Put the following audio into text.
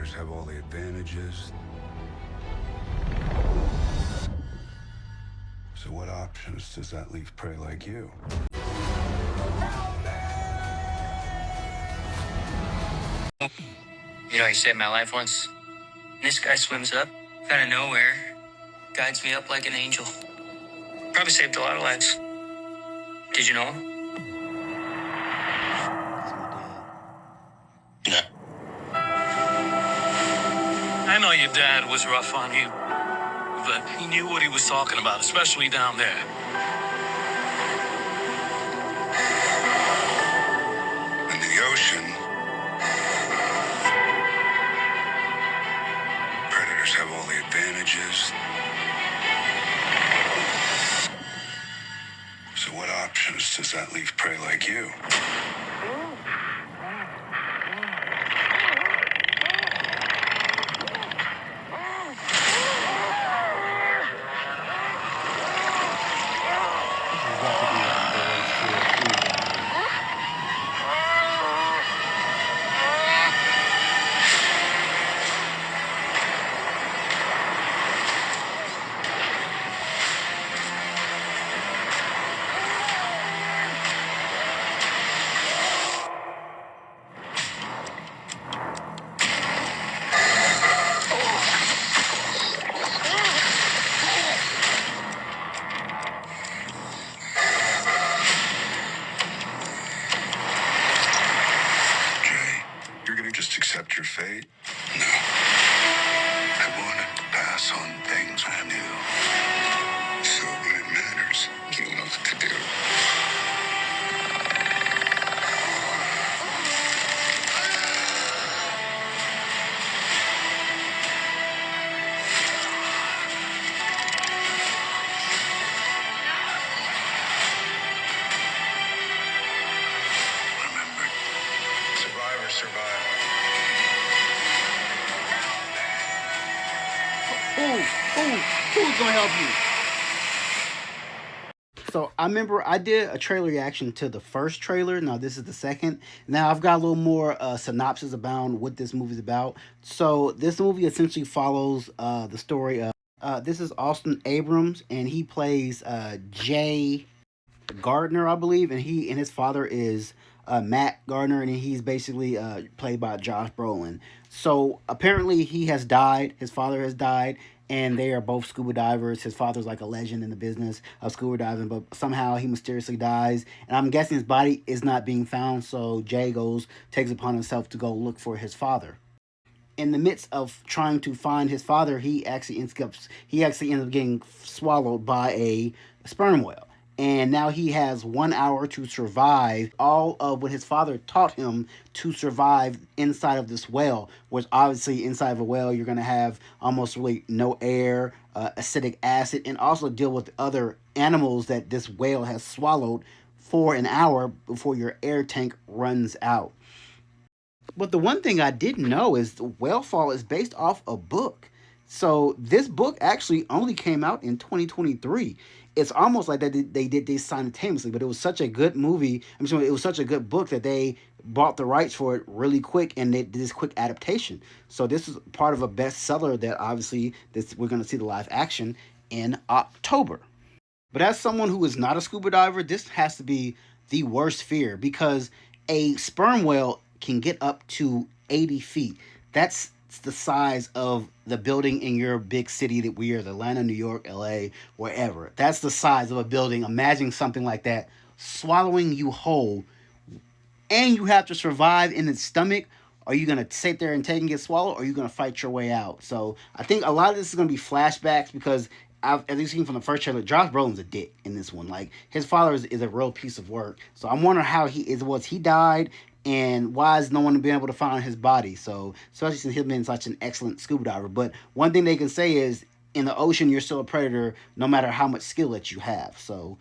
Predators have all the advantages. So what options does that leave prey like you? You know, he saved my life once. And this guy swims up out of nowhere, guides me up like an angel. Probably saved a lot of lives. Did you know him? No. I know your dad was rough on you, but he knew what he was talking about, especially down there. In the ocean, predators have all the advantages. So what options does that leave prey like you? You're gonna just accept your fate? No. I wanted to pass on things I knew. So when it matters, you know what to do. Remember, survivors survive. Who's gonna help you? So I remember I did a trailer reaction to the first trailer. Now this is the second. Now I've got a little more synopsis about what this movie's about. So this movie essentially follows the story of this is Austin Abrams, and he plays Jay Gardner, I believe, and his father is Matt Gardner, and he's basically played by Josh Brolin. So apparently he has died. His father has died, and they are both scuba divers. His father's like a legend in the business of scuba diving, but somehow he mysteriously dies, and I'm guessing his body is not being found. So Jay takes upon himself to go look for his father. In the midst of trying to find his father, he actually ends up getting swallowed by a sperm whale. And now he has 1 hour to survive all of what his father taught him to survive inside of this whale, which obviously inside of a whale, you're going to have almost really no air, acidic acid, and also deal with other animals that this whale has swallowed for an hour before your air tank runs out. But the one thing I didn't know is Whalefall is based off a book. So this book actually only came out in 2023. It's almost like they did this simultaneously, but it was such a good movie. I'm sorry, it was such a good book that they bought the rights for it really quick, and they did this quick adaptation. So this is part of a bestseller that obviously we're going to see the live action in October. But as someone who is not a scuba diver, this has to be the worst fear, because a sperm whale can get up to 80 feet. That's the size of the building in your big city that we are, Atlanta, New York, LA, wherever. That's the size of a building. Imagine something like that swallowing you whole, and you have to survive in its stomach. Are you going to sit there and take and get swallowed, or are you going to fight your way out? So I think a lot of this is going to be flashbacks, because as you've seen from the first trailer, Josh Brolin's a dick in this one. Like, his father is a real piece of work. So I'm wondering how he died, and why is no one been able to find his body? So, especially since he's been such an excellent scuba diver. But one thing they can say is, in the ocean, you're still a predator, no matter how much skill that you have. So